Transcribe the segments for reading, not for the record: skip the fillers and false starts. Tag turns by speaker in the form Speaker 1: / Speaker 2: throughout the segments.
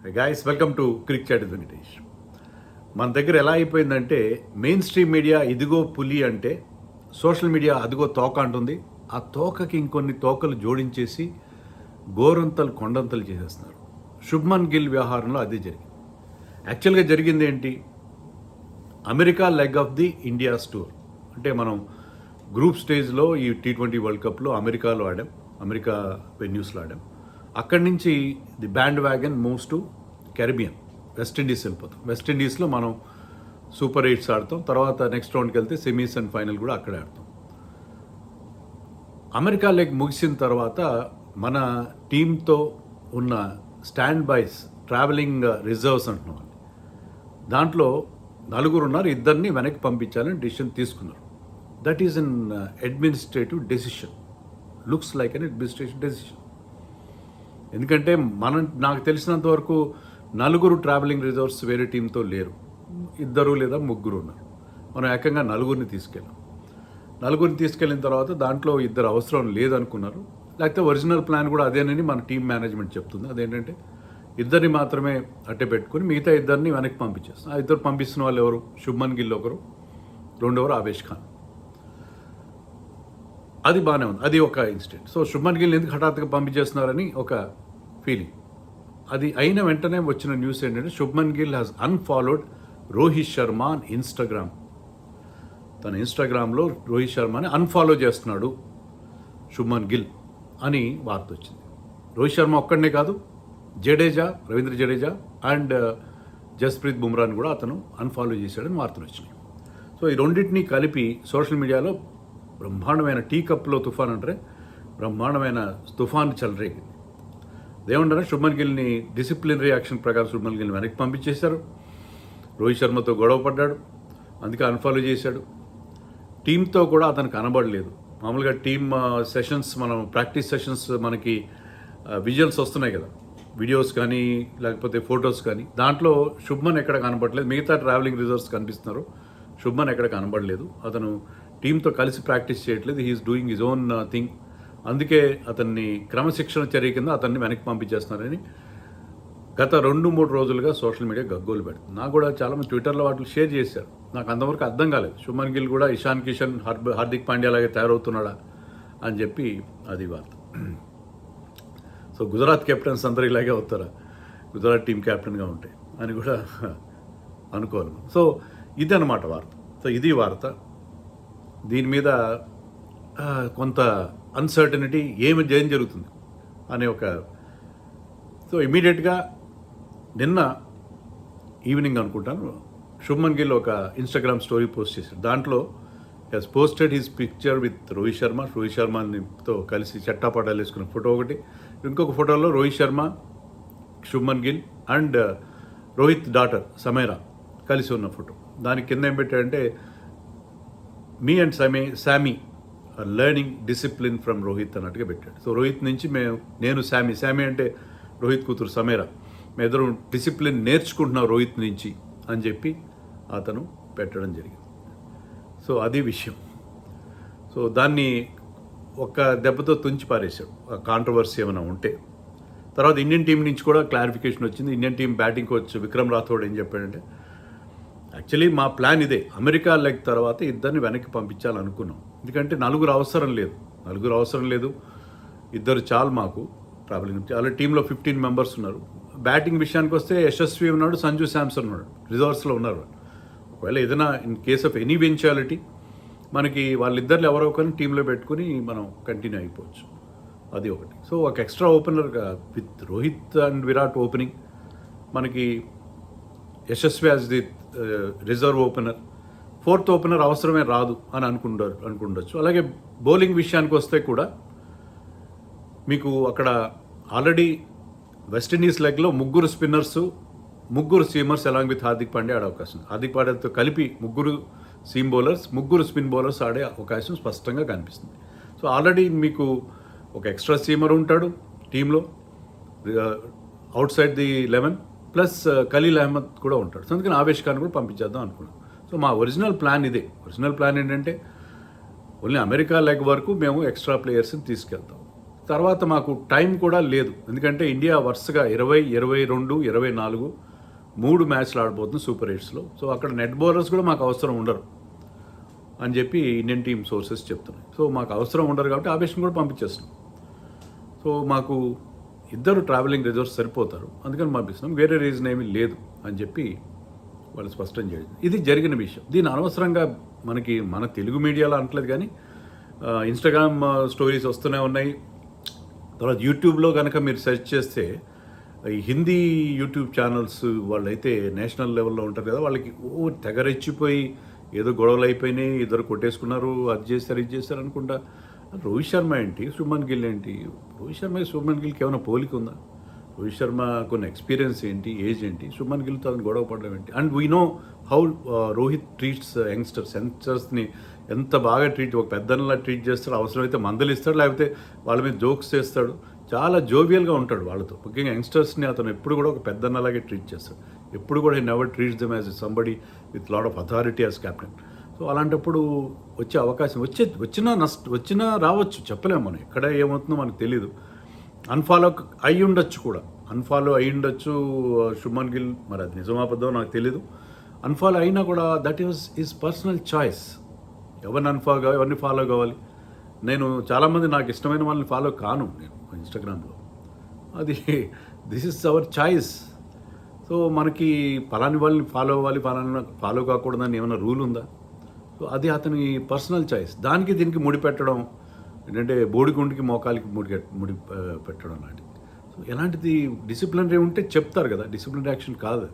Speaker 1: Guys welcome to Crick Chat Venkatesh. మన దగ్గర ఎలా అయిపోయిందంటే మెయిన్ స్ట్రీమ్ మీడియా ఇదిగో పులి అంటే సోషల్ మీడియా అదిగో తోక అంటుంది. ఆ తోకకి ఇంకొన్ని తోకలు జోడించేసి గోరంతలు కొండంతలు చేసేస్తున్నారు. శుభ్మన్ గిల్ వ్యవహారంలో అదే జరిగింది. యాక్చువల్గా జరిగింది ఏంటి? America leg of the India tour. అంటే మనం గ్రూప్ స్టేజ్లో ఈ T20 వరల్డ్ కప్లో అమెరికాలో ఆడాం, అమెరికా వెన్యూస్లో ఆడాం. అక్కడి నుంచి the bandwagon moves to Caribbean, West Indies వెళ్ళిపోతాం. వెస్టిండీస్లో మనం సూపర్ 8s ఆడతాం. తర్వాత నెక్స్ట్ రౌండ్కి వెళ్తే సెమీస్ అండ్ ఫైనల్ కూడా అక్కడే ఆడతాం. అమెరికా లెగ్ ముగిసిన తర్వాత మన టీంతో ఉన్న స్టాండ్ బైస్, ట్రావెలింగ్ రిజర్వ్స్ అంటున్నాం, దాంట్లో నలుగురు ఉన్నారు, ఇద్దరిని వెనక్కి పంపించాలని డెసిషన్ తీసుకున్నారు. That is an administrative decision, looks like an administrative decision. ఎందుకంటే నాకు తెలిసినంత వరకు నలుగురు ట్రావెలింగ్ రిజర్వ్స్ వేరే టీంతో లేరు, ఇద్దరు లేదా ముగ్గురు ఉన్నారు. మనం ఏకంగా నలుగురిని తీసుకెళ్ళాం. నలుగురిని తీసుకెళ్ళిన తర్వాత దాంట్లో ఇద్దరు అవసరం లేదనుకున్నారు. లేకపోతే ఒరిజినల్ ప్లాన్ కూడా అదేనని మన టీం మేనేజ్మెంట్ చెప్తుంది. అదేంటంటే ఇద్దరిని మాత్రమే అట్టే పెట్టుకుని మిగతా ఇద్దరిని వెనక్కి పంపించేస్తాం. ఆ ఇద్దరు పంపిస్తున్న వాళ్ళు ఎవరు? శుభ్మన్ గిల్ ఒకరు, రెండవరు ఆవేష్ ఖాన్. అది బాగానే ఉంది, అది ఒక ఇన్సిడెంట్. సో శుభ్మన్ గిల్ ఎందుకు హఠాత్తుగా పంపించేస్తున్నారని ఒక ఫీలింగ్. అది అయిన వెంటనే వచ్చిన న్యూస్ ఏంటంటే Shubman Gill has unfollowed Rohit Sharma on Instagram. తన ఇన్స్టాగ్రామ్లో రోహిత్ శర్మని అన్ఫాలో చేస్తున్నాడు శుభ్మన్ గిల్ అని వార్త వచ్చింది. రోహిత్ శర్మ ఒక్కడనే కాదు, జడేజా, రవీంద్ర జడేజా అండ్ జస్ప్రీత్ బుమ్రాని కూడా అతను అన్ఫాలో చేశాడని వార్తలు వచ్చినాయి. సో ఈ రెండింటినీ కలిపి సోషల్ మీడియాలో బ్రహ్మాండమైన టీ కప్లో తుఫాన్ అంటే బ్రహ్మాండమైన తుఫాన్ చెలరేగింది. ఏమంటారా, శుభ్మన్ గిల్ని డిసిప్లినరీ యాక్షన్ ప్రకారం శుభ్మన్ గిల్ని వెనక్కి పంపించేశారు. రోహిత్ శర్మతో గొడవ పడ్డాడు, అందుకే అన్ఫాలో చేశాడు. టీంతో కూడా అతను కనబడలేదు. మామూలుగా టీమ్ సెషన్స్, మనం ప్రాక్టీస్ సెషన్స్, మనకి విజువల్స్ వస్తున్నాయి కదా, వీడియోస్ కానీ లేకపోతే ఫొటోస్ కానీ, దాంట్లో శుభ్మన్ ఎక్కడ కనబడలేదు. మిగతా ట్రావెలింగ్ రిజర్వ్స్ కనిపిస్తున్నారు, శుభ్మన్ ఎక్కడ కనబడలేదు. అతను టీంతో కలిసి ప్రాక్టీస్ చేయట్లేదు, he's doing his own thing. అందుకే అతన్ని క్రమశిక్షణ చర్య కింద అతన్ని వెనక్కి పంపించేస్తున్నారని గత 2-3 రోజులుగా సోషల్ మీడియా గగ్గోలు పెడుతుంది. నాకు కూడా చాలామంది ట్విట్టర్లో వాటిని షేర్ చేశారు. నాకు అంతవరకు అర్థం కాలేదు, శుభ్మన్ గిల్ కూడా ఇషాన్ కిషన్, హార్దిక్ పాండ్యా లాగే తయారవుతున్నాడా అని చెప్పి అది వార్త. సో గుజరాత్ కెప్టెన్స్ అందరూ ఇలాగే అవుతారా, గుజరాత్ టీం కెప్టెన్గా ఉంటే అని కూడా అనుకోవాలి. సో ఇది అన్నమాట వార్త. సో ఇది వార్త. దీని మీద కొంత అన్సర్టనిటీ, ఏం జరుగుతుంది అనే ఒక. సో ఇమీడియట్గా నిన్న ఈవినింగ్ అనుకుంటాను, శుభ్మన్ గిల్ ఒక ఇన్స్టాగ్రామ్ స్టోరీ పోస్ట్ చేశాడు. దాంట్లో he's posted his picture with Rohit Sharma. Rohit శర్మతో కలిసి చట్టాపటాలు వేసుకున్న ఫోటో ఒకటి, ఇంకొక ఫోటోలో రోహిత్ శర్మ, శుభ్మన్ గిల్ అండ్ రోహిత్ డాటర్ సమీరా కలిసి ఉన్న ఫోటో. దానికి కింద ఏం పెట్టాడంటే, me and Sammy are learning discipline from Rohit అన్నట్టుగా పెట్టాడు. సో రోహిత్ నుంచి నేను శామీ అంటే రోహిత్ కూతురు సమీరా, మేమిద్దరం డిసిప్లిన్ నేర్చుకుంటున్నాం రోహిత్ నుంచి అని చెప్పి అతను పెట్టడం జరిగింది. సో అది విషయం. సో దాన్ని ఒక్క దెబ్బతో తుంచి పారేశాడు, ఆ కాంట్రవర్సీ ఏమైనా ఉంటే. తర్వాత ఇండియన్ టీం నుంచి కూడా క్లారిఫికేషన్ వచ్చింది. Indian team batting coach Vikram Rathod ఏం చెప్పాడంటే, యాక్చువల్లీ మా ప్లాన్ ఇదే, అమెరికా లెగ్ తర్వాత ఇద్దరిని వెనక్కి పంపించాలనుకున్నాం. ఎందుకంటే నలుగురు అవసరం లేదు, ఇద్దరు చాలు మాకు ట్రావెలింగ్. అలా టీంలో 15 మెంబర్స్ ఉన్నారు. బ్యాటింగ్ విషయానికి వస్తే యశస్వి ఉన్నాడు, సంజు శాంసన్ ఉన్నాడు, రిజర్వ్స్లో ఉన్నారు. ఒకవేళ ఏదైనా ఇన్ కేస్ ఆఫ్ ఎనీ వెంచువాలిటీ మనకి వాళ్ళిద్దరిని ఎవరో ఒకరిని టీంలో పెట్టుకుని మనం కంటిన్యూ అయిపోవచ్చు. అది ఒకటి. సో ఒక ఎక్స్ట్రా ఓపెనర్గా with Rohit and Virat opening, మనకి Yashasvi as the reserve opener, 4th opener అవసరమే రాదు అని అనుకుండొచ్చు. అలాగే బౌలింగ్ విషయానికి వస్తే కూడా మీకు అక్కడ ఆల్రెడీ వెస్టిండీస్ లెగ్లో 3 spinners, 3 seamers along with Hardik Pandya ఆడే అవకాశం. హార్దిక్ పాండ్యాతో కలిపి 3 సీమ్ బౌలర్స్, 3 స్పిన్ బౌలర్స్ ఆడే అవకాశం స్పష్టంగా కనిపిస్తుంది. సో ఆల్రెడీ మీకు ఒక ఎక్స్ట్రా సీమర్ ఉంటాడు టీంలో outside the 11, plus Khaleel Ahmed కూడా ఉంటాడు. సో అందుకని ఆవేష్ ఖాన్ కూడా పంపించేద్దాం అనుకున్నాం. సో మా ఒరిజినల్ ప్లాన్ ఇదే. ఒరిజినల్ ప్లాన్ ఏంటంటే ఓన్లీ అమెరికా లెగ్ వరకు మేము ఎక్స్ట్రా ప్లేయర్స్ని తీసుకెళ్తాం. తర్వాత మాకు టైం కూడా లేదు, ఎందుకంటే ఇండియా వరుసగా 20, 22, 24 3 మ్యాచ్లు ఆడబోతుంది సూపర్ 8స్లో. సో అక్కడ నెట్ బౌలర్స్ కూడా మాకు అవసరం ఉండరు అని చెప్పి ఇండియన్ టీమ్ సోర్సెస్ చెప్తున్నాయి. సో మాకు అవసరం ఉండరు కాబట్టి ఆవేశం కూడా పంపించేస్తున్నాం. సో మాకు ఇద్దరు ట్రావెలింగ్ రిజర్వ్స్ సరిపోతారు, అందుకని పంపిస్తున్నాం, వేరే రీజన్ ఏమీ లేదు అని చెప్పి వాళ్ళు స్పష్టం చేయడం. ఇది జరిగిన విషయం. దీని అనవసరంగా మన తెలుగు మీడియాలో అనట్లేదు, కానీ ఇన్స్టాగ్రామ్ స్టోరీస్ వస్తూనే ఉన్నాయి. తర్వాత యూట్యూబ్లో కనుక మీరు సెర్చ్ చేస్తే ఈ హిందీ యూట్యూబ్ ఛానల్స్ వాళ్ళైతే నేషనల్ లెవెల్లో ఉంటారు కదా, వాళ్ళకి తెగరెచ్చిపోయి ఏదో గొడవలు అయిపోయినాయి, ఇద్దరు కొట్టేసుకున్నారు, అది చేస్తారు ఇది చేస్తారు అనుకుంటా. రోహిత్ శర్మ ఏంటి, శుభ్మన్ గిల్ ఏంటి? రోహిత్ శర్మ శుభ్మన్ గిల్కి ఏమైనా పోలిక ఉందా? రోహిత్ శర్మ కొన్ని ఎక్స్పీరియన్స్ ఏంటి, ఏజ్ ఏంటి, శుభ్మన్ గిల్తో అతను గొడవ పడడం ఏంటి? And we know how Rohit treats యంగ్స్టర్స్ని ఎంత బాగా ఒక పెద్దలా ట్రీట్ చేస్తాడు. అవసరమైతే మందలు ఇస్తాడు, లేకపోతే వాళ్ళ మీద జోక్స్ చేస్తాడు. చాలా జోవియల్గా ఉంటాడు వాళ్ళతో. ముఖ్యంగా యంగ్స్టర్స్ని అతను ఎప్పుడు కూడా ఒక పెద్దన్నలాగే ట్రీట్ చేస్తాడు. ఎప్పుడు కూడా he never treats them as somebody with lot of authority as captain. So అలాంటప్పుడు వచ్చే అవకాశం వచ్చినా రావచ్చు, చెప్పలేము మనం. ఎక్కడ ఏమవుతుందో మనకు తెలీదు. అన్ఫాలో అయి ఉండొచ్చు శుభ్మన్ గిల్. మరి అది నిజమాబద్ధం నాకు తెలీదు. అన్ఫాలో అయినా కూడా that is his personal choice. ఎవరిని ఫాలో కావాలి? నేను చాలామంది నాకు ఇష్టమైన వాళ్ళని ఫాలో కాను నేను ఇన్స్టాగ్రామ్లో. అది this is our choice. So మనకి ఫలాని వాళ్ళని ఫాలో అవ్వాలి, ఫాలో కాకూడదని ఏమైనా రూల్ ఉందా? సో అది అతని పర్సనల్ చాయిస్. దానికి దీనికి ముడిపెట్టడం ఏంటంటే బోడిగుండికి మోకాలికి ముడి పెట్టడం లాంటిది. సో ఎలాంటిది డిసిప్లినరీ ఉంటే చెప్తారు కదా, డిసిప్లినరీ యాక్షన్ కాదు,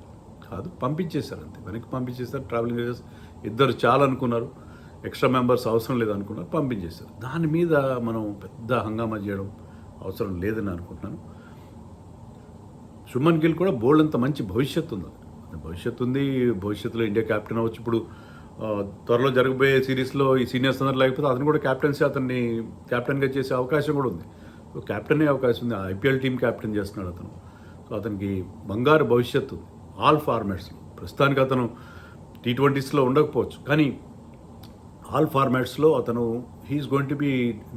Speaker 1: పంపించేశారు అంతే, వెనక్కి పంపించేస్తారు. ట్రావెలింగ్ రిజర్వ్స్ ఇద్దరు చాలా అనుకున్నారు, ఎక్స్ట్రా మెంబర్స్ అవసరం లేదనుకున్నారు, పంపించేశారు. దాని మీద మనం పెద్ద హంగామా చేయడం అవసరం లేదని అనుకుంటున్నాను. శుభ్మన్ గిల్ కూడా బోల్డ్ అంత మంచి భవిష్యత్తు ఉంది. భవిష్యత్తులో ఇండియా కెప్టెన్ అవ్వచ్చు. ఇప్పుడు త్వరలో జరగబోయే సిరీస్లో ఈ సీనియర్స్ అందరూ లేకపోతే అతను కూడా అతన్ని కెప్టెన్గా చేసే అవకాశం కూడా ఉంది. సో కెప్టెన్ అయ్యే అవకాశం ఉంది. ఐపీఎల్ టీం కెప్టెన్ చేస్తున్నాడు అతను. సో అతనికి బంగారు భవిష్యత్తు ఉంది ఆల్ ఫార్మాట్స్లో. ప్రస్తుతానికి అతను T20స్లో ఉండకపోవచ్చు, కానీ ఆల్ ఫార్మాట్స్లో అతను he's going to be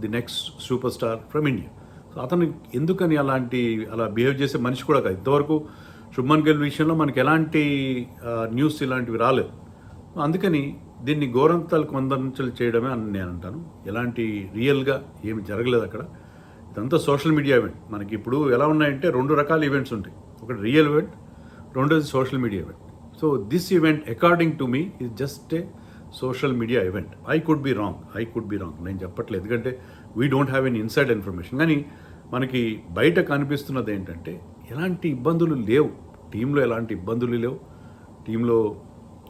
Speaker 1: the next superstar from India. So అతను ఎందుకని అలా బిహేవ్ చేసే మనిషి కూడా కాదు. ఇంతవరకు శుభ్మన్ గిల్ విషయంలో మనకి ఎలాంటి న్యూస్ ఇలాంటివి రాలేదు. అందుకని దీన్ని గోరంతలు కొందరు చేయడమే అని నేను అంటాను. ఎలాంటి రియల్గా ఏమి జరగలేదు అక్కడ. ఇదంతా సోషల్ మీడియా ఈవెంట్. మనకి ఇప్పుడు ఎలా ఉన్నాయంటే 2 రకాల ఈవెంట్స్ ఉంటాయి. ఒకటి రియల్ ఈవెంట్, రెండోది social media event. So this event according to me is just a social media event. I could be wrong నేను చెప్పట్లేదు, ఎందుకంటే we don't have an inside information. కానీ మనకి బయట కనిపిస్తున్నది ఏంటంటే ఎలాంటి ఇబ్బందులు లేవు, టీంలో ఎలాంటి ఇబ్బందులు లేవు, టీంలో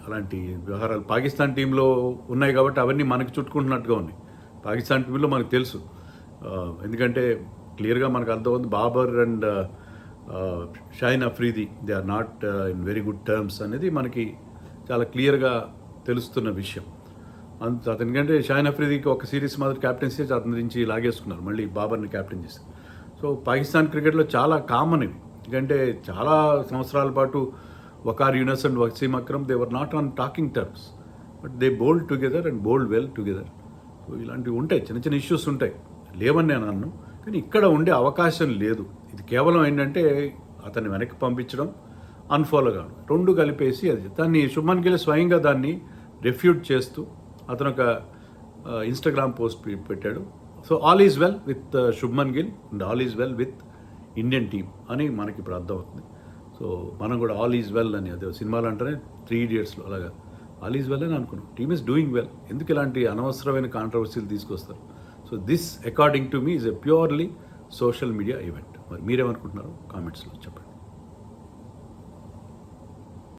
Speaker 1: అలాంటి వ్యవహారాలు పాకిస్తాన్ టీంలో ఉన్నాయి కాబట్టి అవన్నీ మనకి చుట్టుకుంటున్నట్టుగా ఉన్నాయి. పాకిస్తాన్ టీంలో మనకు తెలుసు, ఎందుకంటే క్లియర్గా మనకు అర్థమవుతుంది Babar and Shaheen Afridi they are not in very good terms అనేది మనకి చాలా క్లియర్గా తెలుస్తున్న విషయం. ఎందుకంటే షాహిన్ అఫ్రీదీకి ఒక సిరీస్ మాత్రం క్యాప్టెన్సీ చేసి అతని నుంచి లాగేసుకున్నారు, మళ్ళీ బాబర్ని క్యాప్టెన్ చేసి. సో పాకిస్తాన్ క్రికెట్లో చాలా కామన్ ఇవి, ఎందుకంటే చాలా సంవత్సరాల పాటు Waqar Younis and Wasim Akram they were not on talking terms, but they bowled together and bowled well together. So ఇలాంటివి ఉంటాయి, చిన్న ఇష్యూస్ ఉంటాయి, లేవని నేను అన్నాను. కానీ ఇక్కడ ఉండే అవకాశం లేదు. ఇది కేవలం ఏంటంటే అతన్ని వెనక్కి పంపించడం, అన్ఫాలో కావడం, 2 కలిపేసి అది దాన్ని శుభ్మన్ గిల్ స్వయంగా దాన్ని రెఫ్యూట్ చేస్తూ అతను ఒక ఇన్స్టాగ్రామ్ పోస్ట్ పెట్టాడు. So all is well with Shubman Gill and all is well with Indian team అని మనకి ఇప్పుడు అర్థమవుతుంది. సో మనం కూడా ఆల్ ఈజ్ వెల్ అని, అదే సినిమాలు అంటేనే 3 Idiotsలో అలాగా ఆల్ ఈజ్ వెల్ అని అనుకున్నాం. Team is doing well. ఎందుకు ఇలాంటి అనవసరమైన కాంట్రవర్సీలు తీసుకొస్తారు? So this according to me is a purely social media event. మరి మీరేమనుకుంటున్నారో కామెంట్స్లో చెప్పండి.